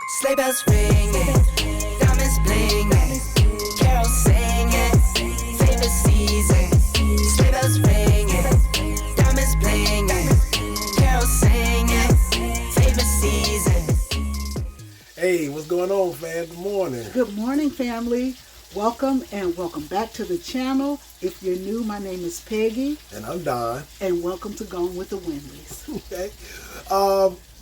Sleigh bells ringing, diamonds blinging, carols singing, favorite season. Sleigh bells ringing, diamonds blinging, carols singing, favorite season. Hey, what's going on, fam? Good morning. Good morning, family. Welcome and welcome back to the channel. If you're new, my name is Peggy. And I'm Don. And welcome to Gone with the Wendy's. Okay.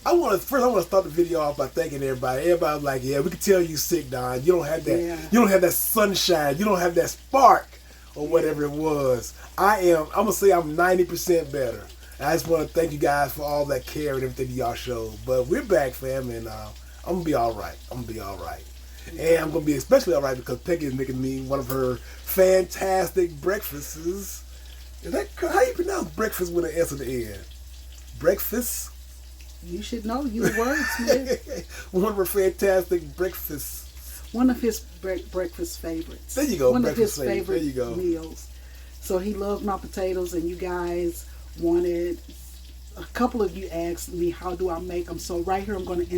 I want to start the video off by thanking everybody. Everybody was like, yeah, we can tell you sick, Don. You don't have that. Yeah. You don't have that sunshine. You don't have that spark or whatever it was. I'm gonna say I'm 90% better. I just want to thank you guys for all that care and everything y'all showed. But we're back, fam, and I'm gonna be all right. And I'm gonna be especially all right because Peggy is making me one of her fantastic breakfasts. Is that how you pronounce breakfast with an S at the end? Breakfast. You should know your wordsmith. One of her fantastic breakfasts. One of his breakfast favorites. There you go. One of his favorite there you go. meals. So he loved my potatoes, and you guys wanted. A couple of you asked me, how do I make them? So right here, I'm going to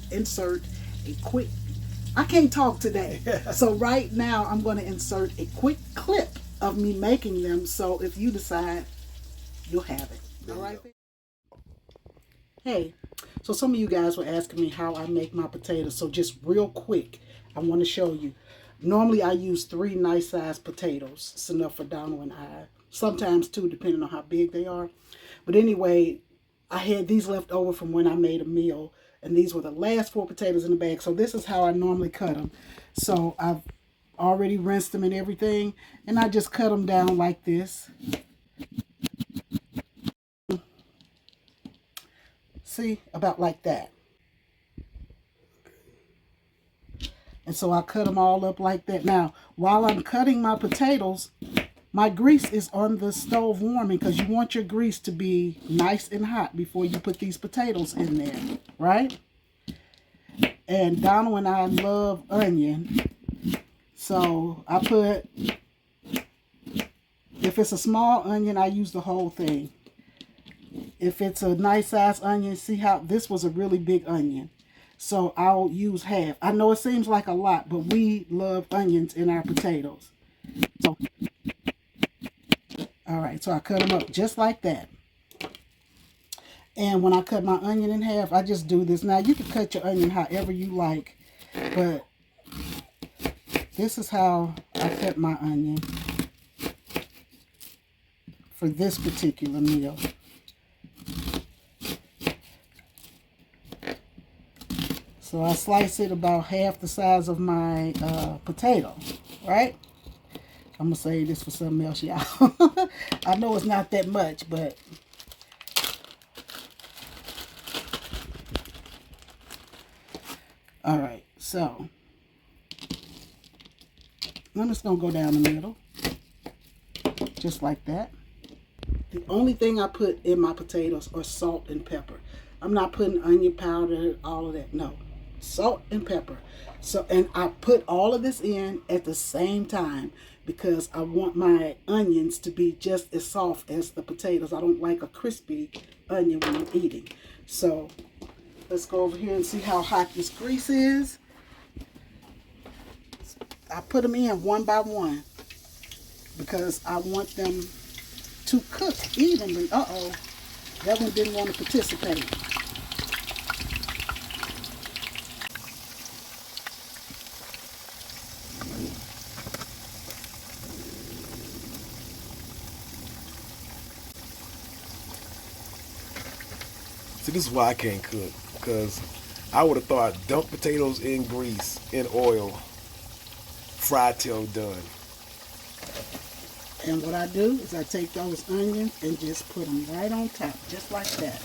insert a quick. I can't talk today. So right now, I'm going to insert a quick clip of me making them. So if you decide, you'll have it. All right. Hey, so some of you guys were asking me how I make my potatoes. So just real quick, I want to show you. Normally I use 3 nice sized potatoes. It's enough for Donald and I. Sometimes 2, depending on how big they are. But anyway, I had these left over from when I made a meal. And these were the last 4 potatoes in the bag. So this is how I normally cut them. So I've already rinsed them and everything. And I just cut them down like this. See, about like that. And so I cut them all up like that. Now, while I'm cutting my potatoes, my grease is on the stove warming because you want your grease to be nice and hot before you put these potatoes in there, right? And Donald and I love onion. So I put, if it's a small onion, I use the whole thing. If it's a nice sized onion, see how this was a really big onion. So I'll use half. I know it seems like a lot, but we love onions in our potatoes. So, all right, so I cut them up just like that. And when I cut my onion in half, I just do this. Now, you can cut your onion however you like, but this is how I cut my onion for this particular meal. So I slice it about half the size of my potato, right? I'm going to save this for something else, y'all. I know it's not that much, but... All right, so... I'm just going to go down the middle. Just like that. The only thing I put in my potatoes are salt and pepper. I'm not putting onion powder, all of that, no. Salt and pepper. So, and I put all of this in at the same time because I want my onions to be just as soft as the potatoes. I don't like a crispy onion when I'm eating. So let's go over here and see how hot this grease is. I put them in one by one because I want them to cook evenly. Uh-oh, that one didn't want to participate. See, this is why I can't cook, because I would have thought dump potatoes in grease, in oil, fry till done. And what I do is I take those onions and just put them right on top, just like that.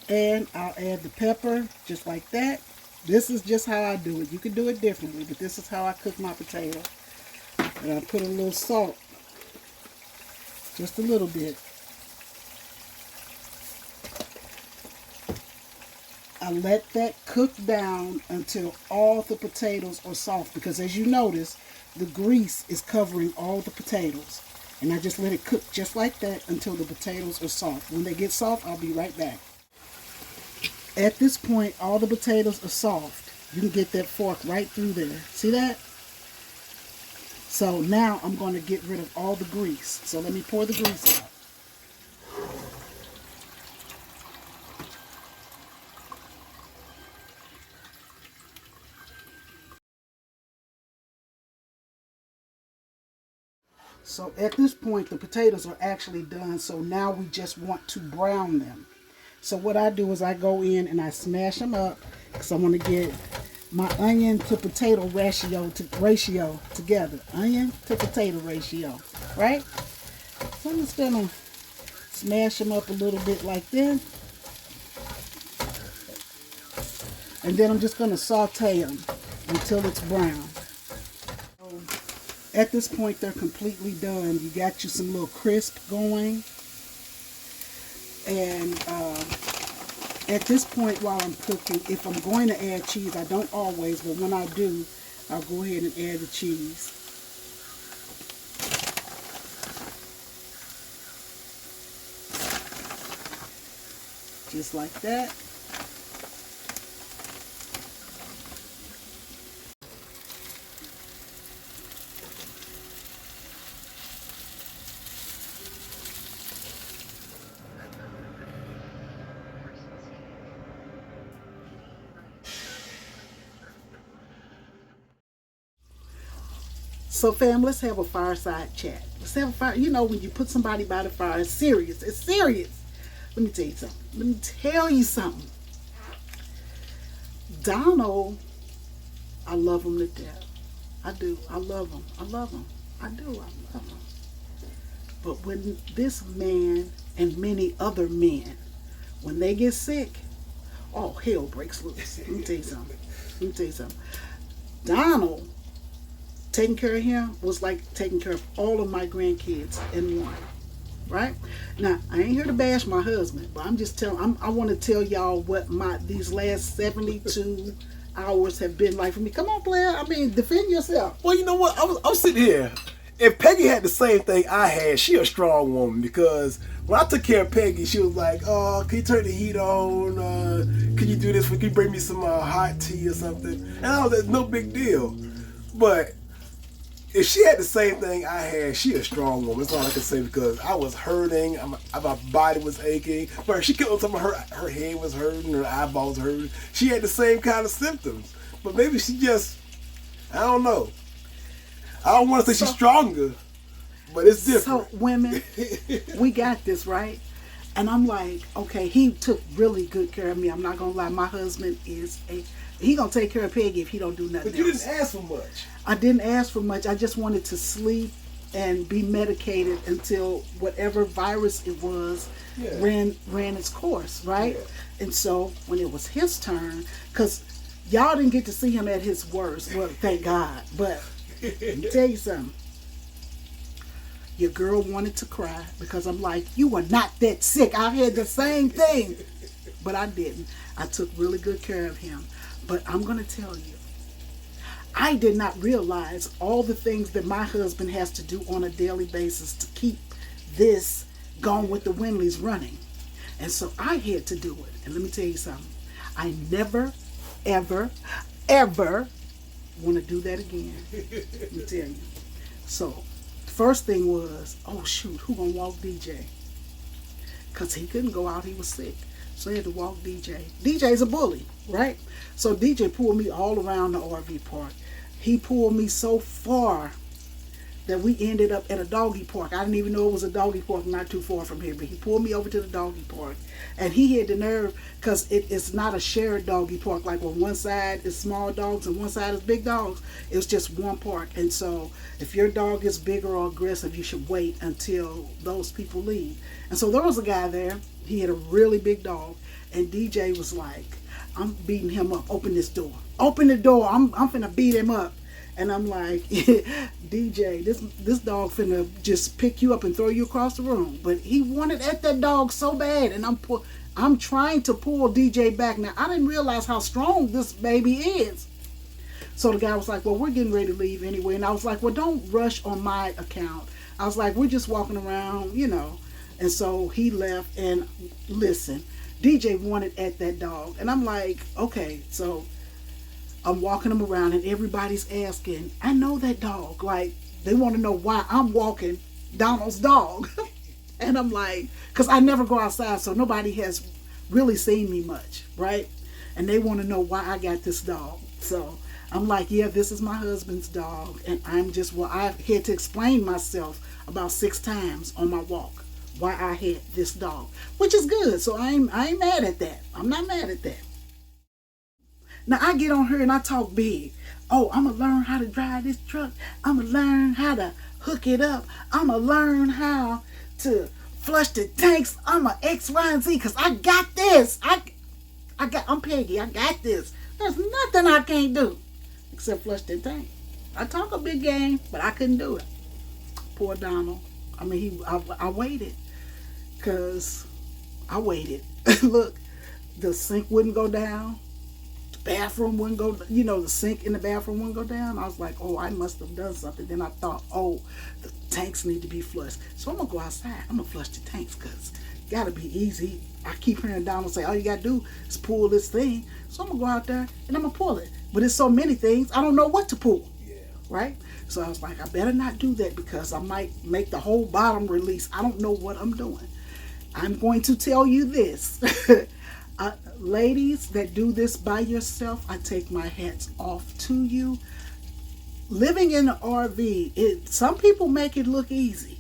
And I'll add the pepper, just like that. This is just how I do it. You can do it differently, but this is how I cook my potato. And I put a little salt, just a little bit. I let that cook down until all the potatoes are soft, because as you notice, the grease is covering all the potatoes. And I just let it cook just like that until the potatoes are soft. When they get soft, I'll be right back. At this point, all the potatoes are soft. You can get that fork right through there. See that? So now I'm going to get rid of all the grease. So let me pour the grease out. So at this point, the potatoes are actually done. So now we just want to brown them. So what I do is I go in and I smash them up, because I want to get my onion to potato ratio together. Onion to potato ratio, right? So I'm just going to smash them up a little bit like this. And then I'm just going to saute them until it's brown. At this point, they're completely done. You got you some little crisp going. And at this point, while I'm cooking, if I'm going to add cheese, I don't always, but when I do, I'll go ahead and add the cheese. Just like that. So fam, let's have a fireside chat. Let's have a fire. You know, when you put somebody by the fire, it's serious. It's serious. Let me tell you something. Let me tell you something. Donald, I love him to death. I do. I love him. I love him. I do. I love him. But when this man and many other men, when they get sick, oh, hell breaks loose. Let me tell you something. Let me tell you something. Donald, taking care of him was like taking care of all of my grandkids in one, right? Now, I ain't here to bash my husband, but I'm just telling, I want to tell y'all what these last 72 hours have been like for me. Come on, Blair. I mean, defend yourself. Well, you know what? I'm sitting here. If Peggy had the same thing I had, she a strong woman, because when I took care of Peggy, she was like, "Oh, can you turn the heat on? Can you do this? Can you bring me some hot tea or something?" And I was like, "No big deal." But if she had the same thing I had, she a strong woman. That's all I can say, because I was hurting. My body was aching. But she kept on talking about her head was hurting, her eyeballs hurting. She had the same kind of symptoms. But maybe she just, I don't know. I don't want to say she's stronger, but it's different. So women, we got this, right? And I'm like, okay, he took really good care of me. I'm not going to lie. My husband is he going to take care of Peggy if he don't do nothing But you else. didn't ask for much. I didn't ask for much. I just wanted to sleep and be medicated until whatever virus it was ran its course, right? Yeah. And so when it was his turn, because y'all didn't get to see him at his worst. Well, thank God. But let me tell you something. Your girl wanted to cry because I'm like, you were not that sick. I had the same thing. But I didn't. I took really good care of him. But I'm going to tell you, I did not realize all the things that my husband has to do on a daily basis to keep this Gone with the Windleys running. And so I had to do it. And let me tell you something. I never, ever, ever want to do that again. Let me tell you. So first thing was, oh shoot, who gonna walk DJ? Because he couldn't go out, he was sick. So he had to walk DJ. DJ's a bully, right? So DJ pulled me all around the RV park. He pulled me so far that we ended up at a doggy park. I didn't even know it was a doggy park not too far from here, but he pulled me over to the doggy park. And he had the nerve, because it's not a shared doggy park, like on one side is small dogs and one side is big dogs. It's just one park. And so if your dog is bigger or aggressive, you should wait until those people leave. And so there was a guy there. He had a really big dog. And DJ was like, I'm beating him up. Open this door. Open the door. I'm finna beat him up. And I'm like, DJ, this dog finna just pick you up and throw you across the room. But he wanted at that dog so bad. And I'm trying to pull DJ back. Now, I didn't realize how strong this baby is. So the guy was like, well, we're getting ready to leave anyway. And I was like, well, don't rush on my account. I was like, we're just walking around, you know. And so he left, and listen, DJ wanted at that dog. And I'm like, okay. So I'm walking him around, and everybody's asking, I know that dog. Like, they want to know why I'm walking Donald's dog. And I'm like, because I never go outside, so nobody has really seen me much, right? And they want to know why I got this dog. So I'm like, yeah, this is my husband's dog. And I'm just, well, I had to explain myself about 6 times on my walk why I had this dog, which is good. So I ain't mad at that. I'm not mad at that. Now I get on here and I talk big. Oh, I'm going to learn how to drive this truck. I'm going to learn how to hook it up. I'm going to learn how to flush the tanks. I'm a X, Y, and Z because I got this. I'm Peggy. I got this. There's nothing I can't do except flush the tank. I talk a big game, but I couldn't do it. Poor Donald. I mean, I waited because I waited. Look, the sink wouldn't go down. The bathroom wouldn't go, the sink in the bathroom wouldn't go down. I was like, oh, I must have done something. Then I thought, oh, the tanks need to be flushed. So I'm going to go outside. I'm going to flush the tanks because it got to be easy. I keep hearing Donald say, all you got to do is pull this thing. So I'm going to go out there and I'm going to pull it. But it's so many things, I don't know what to pull. Yeah. Right? So I was like, I better not do that because I might make the whole bottom release. I don't know what I'm doing. I'm going to tell you this. Ladies that do this by yourself, I take my hats off to you. Living in an RV, some people make it look easy.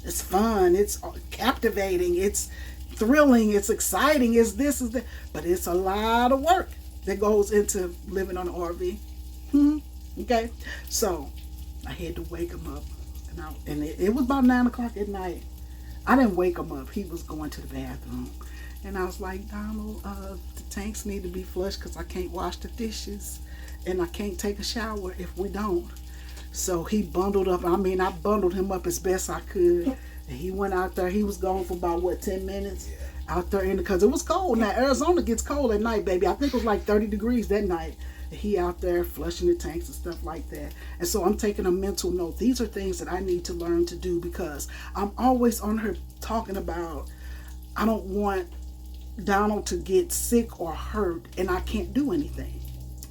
It's fun. It's captivating. It's thrilling. It's exciting. It's this, is that. But it's a lot of work that goes into living on an RV. Okay? So, I had to wake him up. And it was about 9 o'clock at night. I didn't wake him up. He was going to the bathroom. And I was like, Donald, the tanks need to be flushed because I can't wash the dishes. And I can't take a shower if we don't. So he bundled up. I mean, I bundled him up as best I could. And he went out there. He was gone for about, 10 minutes? Yeah. Out there because it was cold. Now, Arizona gets cold at night, baby. I think it was like 30 degrees that night. He out there flushing the tanks and stuff like that. And so I'm taking a mental note. These are things that I need to learn to do because I'm always on her talking about I don't want Donald to get sick or hurt and I can't do anything.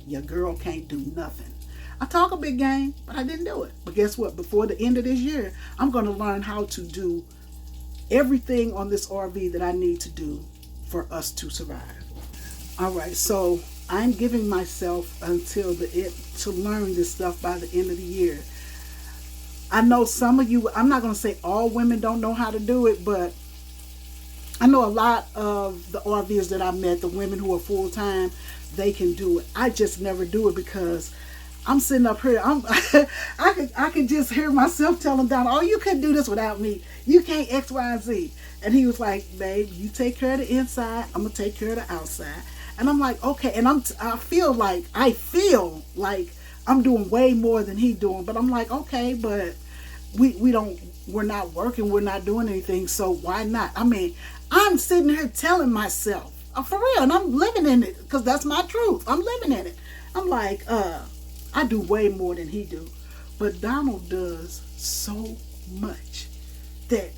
Your girl can't do nothing. I talk a big game, but I didn't do it. But guess what? Before the end of this year, I'm going to learn how to do everything on this RV that I need to do for us to survive. All right, so I'm giving myself until to learn this stuff by the end of the year. I know some of you, I'm not going to say all women don't know how to do it, but I know a lot of the RVers that I met, the women who are full-time, they can do it. I just never do it because I'm sitting up here. I could just hear myself telling Don, oh, you couldn't do this without me. You can't X, Y, and Z. And he was like, babe, you take care of the inside. I'm going to take care of the outside. And I'm like, okay. And I feel like I'm doing way more than he doing. But I'm like, okay, but we're not working. We're not doing anything. So why not? I mean, I'm sitting here telling myself, for real, and I'm living in it because that's my truth. I'm living in it. I'm like, I do way more than he do. But Donald does so much that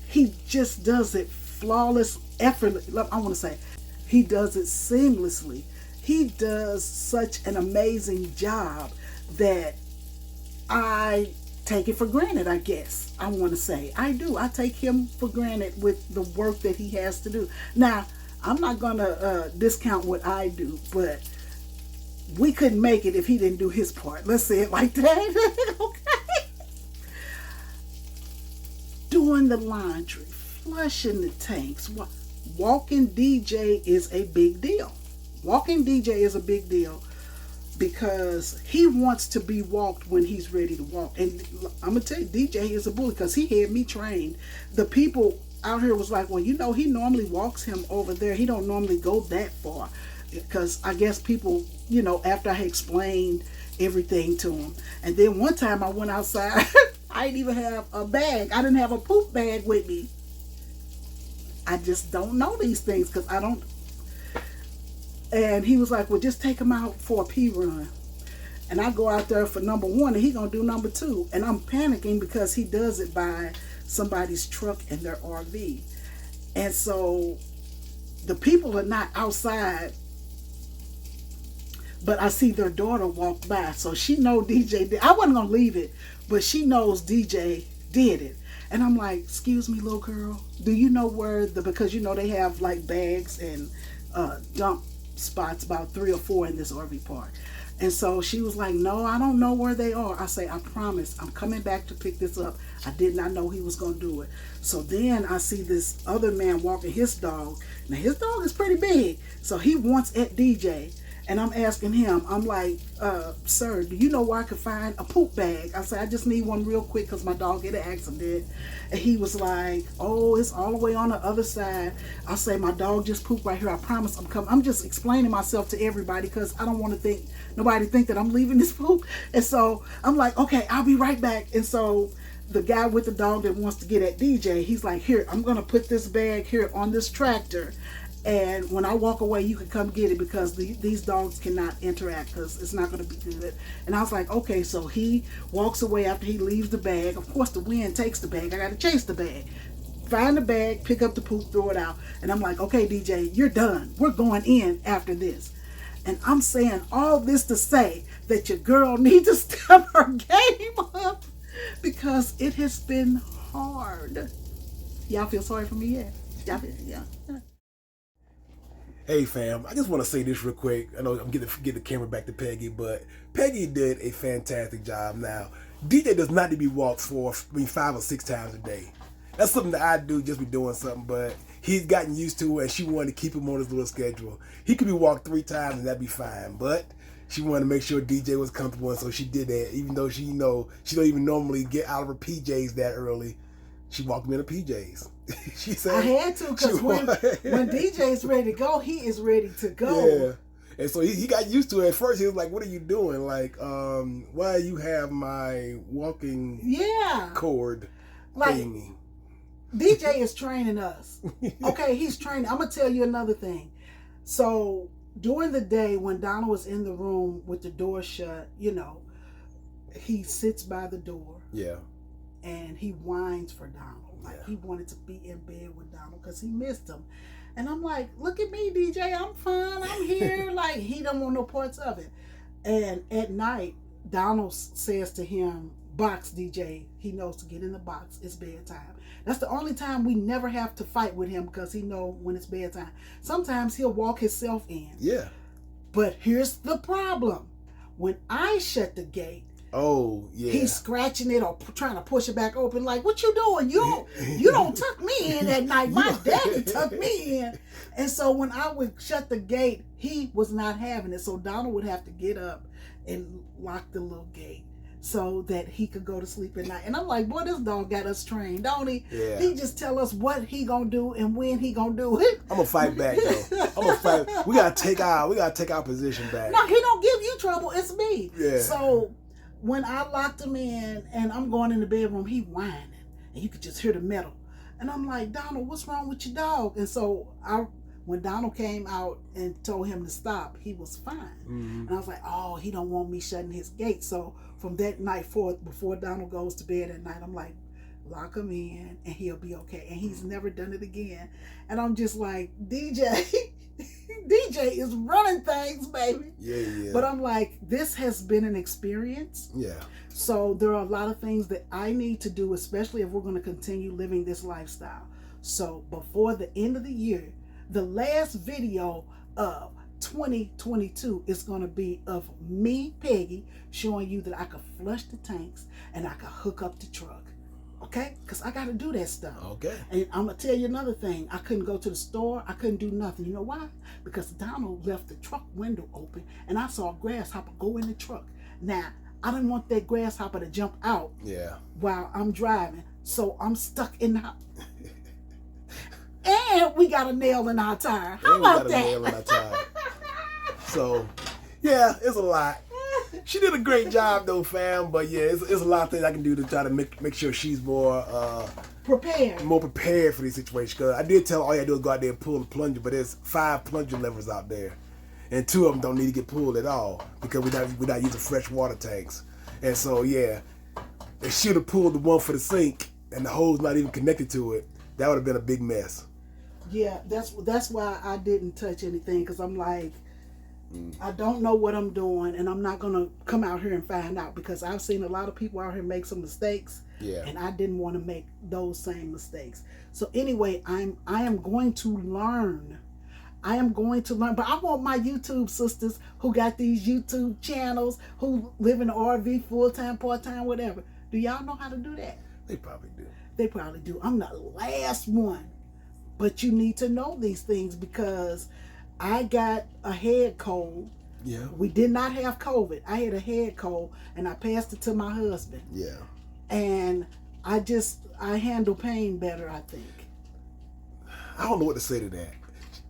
he just does it flawless, effortlessly. I want to say, he does it seamlessly. He does such an amazing job that I take it for granted, I guess. I want to say. I do. I take him for granted with the work that he has to do. Now, I'm not going to discount what I do, but we couldn't make it if he didn't do his part. Let's say it like that. Okay? Doing the laundry, flushing the tanks. Walking DJ is a big deal. Walking DJ is a big deal because he wants to be walked when he's ready to walk. And I'm going to tell you, DJ is a bully because he had me trained. The people out here was like, well, he normally walks him over there. He don't normally go that far. Because I guess people, after I explained everything to him. And then one time I went outside. I didn't even have a bag. I didn't have a poop bag with me. I just don't know these things because I don't. And he was like, well, just take him out for a pee run. And I go out there for number 1 and he gonna do number 2. And I'm panicking because he does it by somebody's truck and their RV. And so the people are not outside, but I see their daughter walk by. So she know DJ did. I wasn't gonna leave it, but she knows DJ did it. And I'm like, excuse me, little girl, do you know where because you know they have like bags and dump spots, about 3 or 4 in this RV park. And so she was like, no, I don't know where they are. I say, I promise, I'm coming back to pick this up. I did not know he was going to do it. So then I see this other man walking his dog. Now his dog is pretty big. So he wants at DJ. And I'm asking him, I'm like, sir, do you know where I could find a poop bag? I said, I just need one real quick because my dog had an accident. And he was like, oh, it's all the way on the other side. I say, my dog just pooped right here. I promise I'm coming. I'm just explaining myself to everybody because I don't want to nobody think that I'm leaving this poop. And so I'm like, okay, I'll be right back. And so the guy with the dog that wants to get at DJ, he's like, here, I'm going to put this bag here on this tractor. And when I walk away, you can come get it because these dogs cannot interact because it's not going to be good. And I was like, okay, so he walks away after he leaves the bag. Of course, the wind takes the bag. I got to chase the bag. Find the bag, pick up the poop, throw it out. And I'm like, okay, DJ, you're done. We're going in after this. And I'm saying all this to say that your girl needs to step her game up because it has been hard. Y'all feel sorry for me yet? Y'all feel, yeah. Hey fam, I just want to say this real quick. I know I'm getting the camera back to Peggy, but Peggy did a fantastic job. Now, DJ does not need to be walked 5 or 6 times a day. That's something that I do, just be doing something, but he's gotten used to it and she wanted to keep him on his little schedule. He could be walked 3 times and that'd be fine, but she wanted to make sure DJ was comfortable, and so she did that. Even though she don't even normally get out of her PJs that early, she walked me in her PJs. She said, I had to because when DJ's ready to go, he is ready to go. Yeah. And so he got used to it. At first, he was like, what are you doing? Like, why you have my walking cord thingy? DJ is training us. Okay, he's training. I'm going to tell you another thing. So during the day when Donald was in the room with the door shut, he sits by the door. Yeah. And he whines for Donald. Like he wanted to be in bed with Donald because he missed him. And I'm like, look at me, DJ. I'm fine. I'm here. Like he don't want no parts of it. And at night, Donald says to him, box, DJ. He knows to get in the box. It's bedtime. That's the only time we never have to fight with him because he know when it's bedtime. Sometimes he'll walk himself in. Yeah. But here's the problem. When I shut the gate, oh, yeah. he's scratching it or trying to push it back open. Like, what you doing? You don't tuck me in at night. My daddy tucked me in. And so when I would shut the gate, he was not having it. So Donald would have to get up and lock the little gate so that he could go to sleep at night. And I'm like, boy, this dog got us trained, don't he? Yeah. He just tell us what he gonna do and when he gonna do it. I'm gonna fight back though. I'm gonna fight. We gotta take our position back. No, he don't give you trouble. It's me. Yeah. So when I locked him in and I'm going in the bedroom, he whining. And you could just hear the metal. And I'm like, Donald, what's wrong with your dog? And so when Donald came out and told him to stop, he was fine. Mm-hmm. And I was like, oh, he don't want me shutting his gate. So from that night forth, before Donald goes to bed at night, I'm like, lock him in and he'll be okay. And he's never done it again. And I'm just like, DJ is running things, baby. Yeah. But I'm like, this has been an experience. Yeah. So there are a lot of things that I need to do, especially if we're going to continue living this lifestyle. So before the end of the year, the last video of 2022 is going to be of me, Peggy, showing you that I could flush the tanks and I could hook up the truck. Okay? Because I got to do that stuff. Okay. And I'm going to tell you another thing. I couldn't go to the store. I couldn't do nothing. You know why? Because Donald left the truck window open and I saw a grasshopper go in the truck. Now, I didn't want that grasshopper to jump out while I'm driving. So I'm stuck in the house. And we got a nail in our tire. How about that? So, yeah, it's a lot. She did a great job though, fam. But yeah, it's a lot of things I can do to try to make sure she's more prepared for these situations. Because I did tell her all you gotta do is go out there and pull the plunger, but there's 5 plunger levers out there, and 2 of them don't need to get pulled at all because we're not using fresh water tanks. And so yeah, if she would have pulled the one for the sink and the hose not even connected to it, that would have been a big mess. Yeah, that's why I didn't touch anything, because I'm like, I don't know what I'm doing, and I'm not gonna come out here and find out, because I've seen a lot of people out here make some mistakes, and I didn't want to make those same mistakes. So anyway, I am going to learn. I am going to learn, but I want my YouTube sisters who got these YouTube channels, who live in the RV full-time, part-time, whatever. Do y'all know how to do that? They probably do. They probably do. I'm the last one. But you need to know these things, because I got a head cold. Yeah. We did not have COVID. I had a head cold, and I passed it to my husband. Yeah. And I handle pain better, I think. I don't know what to say to that.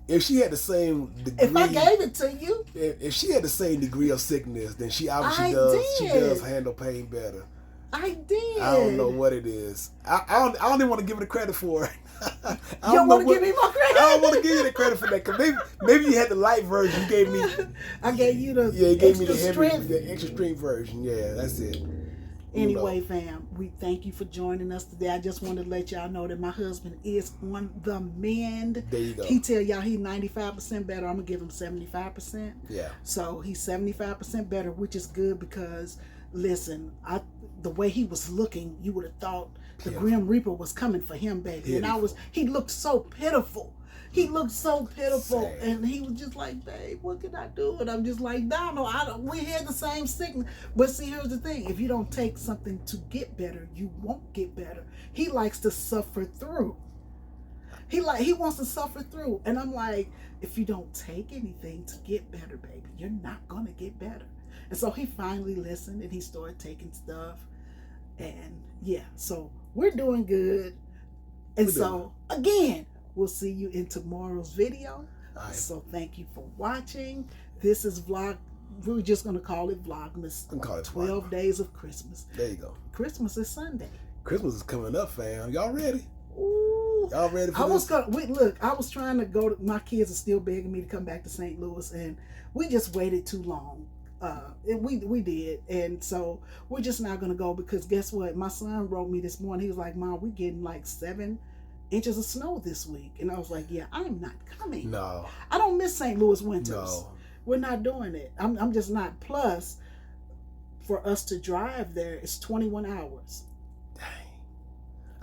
If she had the same degree, if I gave it to you, if she had the same degree of sickness, then she obviously She does handle pain better. I did. I don't know what it is. I don't even want to give her the credit for it. You don't want to give me my credit? I don't want to give you the credit for that, because maybe you had the light version. You gave me. I gave you the you gave me the extra strength version. Yeah, that's it. Anyway, fam, we thank you for joining us today. I just wanted to let y'all know that my husband is on the mend. There you go. He tell y'all he's 95% better. I'm gonna give him 75%. Yeah. So he's 75% better, which is good, because listen, the way he was looking, you would have thought the Grim Reaper was coming for him, baby. Pitiful. And he looked so pitiful. He looked so pitiful. Sad. And he was just like, babe, what can I do? And I'm just like, no, we had the same sickness. But see, here's the thing. If you don't take something to get better, you won't get better. He likes to suffer through. He wants to suffer through. And I'm like, if you don't take anything to get better, baby, you're not going to get better. And so he finally listened, and he started taking stuff. And yeah, so we're doing good. And again, we'll see you in tomorrow's video. Right. So thank you for watching. This is vlog. We're just going to call it Vlogmas. 12 days of Christmas. There you go. Christmas is Sunday. Christmas is coming up, fam. Y'all ready? Ooh. Y'all ready for this? I was trying to go. My kids are still begging me to come back to St. Louis, and we just waited too long. We did, and so we're just not going to go, because guess what? My son wrote me this morning. He was like, Mom, we're getting like 7 inches of snow this week. And I was like, yeah, I'm not coming. No. I don't miss St. Louis winters. No. We're not doing it. I'm just not. Plus, for us to drive there, it's 21 hours. Dang.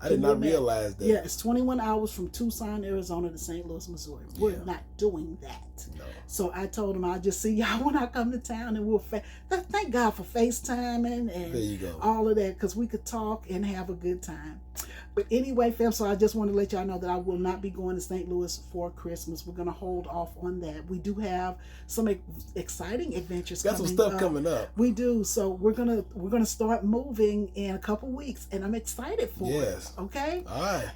I did not realize that. Yeah, it's 21 hours from Tucson, Arizona to St. Louis, Missouri. We're not doing that. No. So I told him I'll just see y'all when I come to town, and we'll thank God for FaceTiming and there you go. all of that, because we could talk and have a good time. But anyway, fam, so I just want to let y'all know that I will not be going to St. Louis for Christmas. We're going to hold off on that. We do have some exciting adventures coming up. Got some stuff coming up. We do. So we're gonna start moving in a couple weeks, and I'm excited for it. Okay?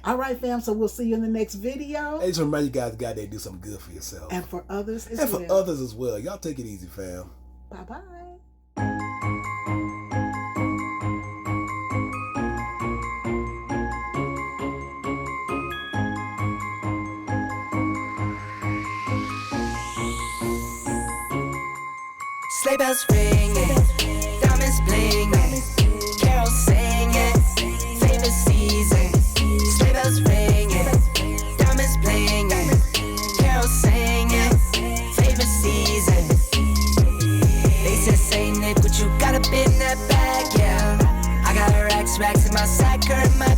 All right, fam. So we'll see you in the next video. I just remind you guys, to do something good for yourself. And for others as well. And for others as well. Y'all take it easy, fam. Bye-bye. Sleigh bells ringing, diamonds blinging, carols singing, favorite season. Sleigh bells ringing, diamonds blinging, carols singing, favorite season. They said, Saint Nick, what you got up in that bag? Yeah, I got racks in my sack, or in my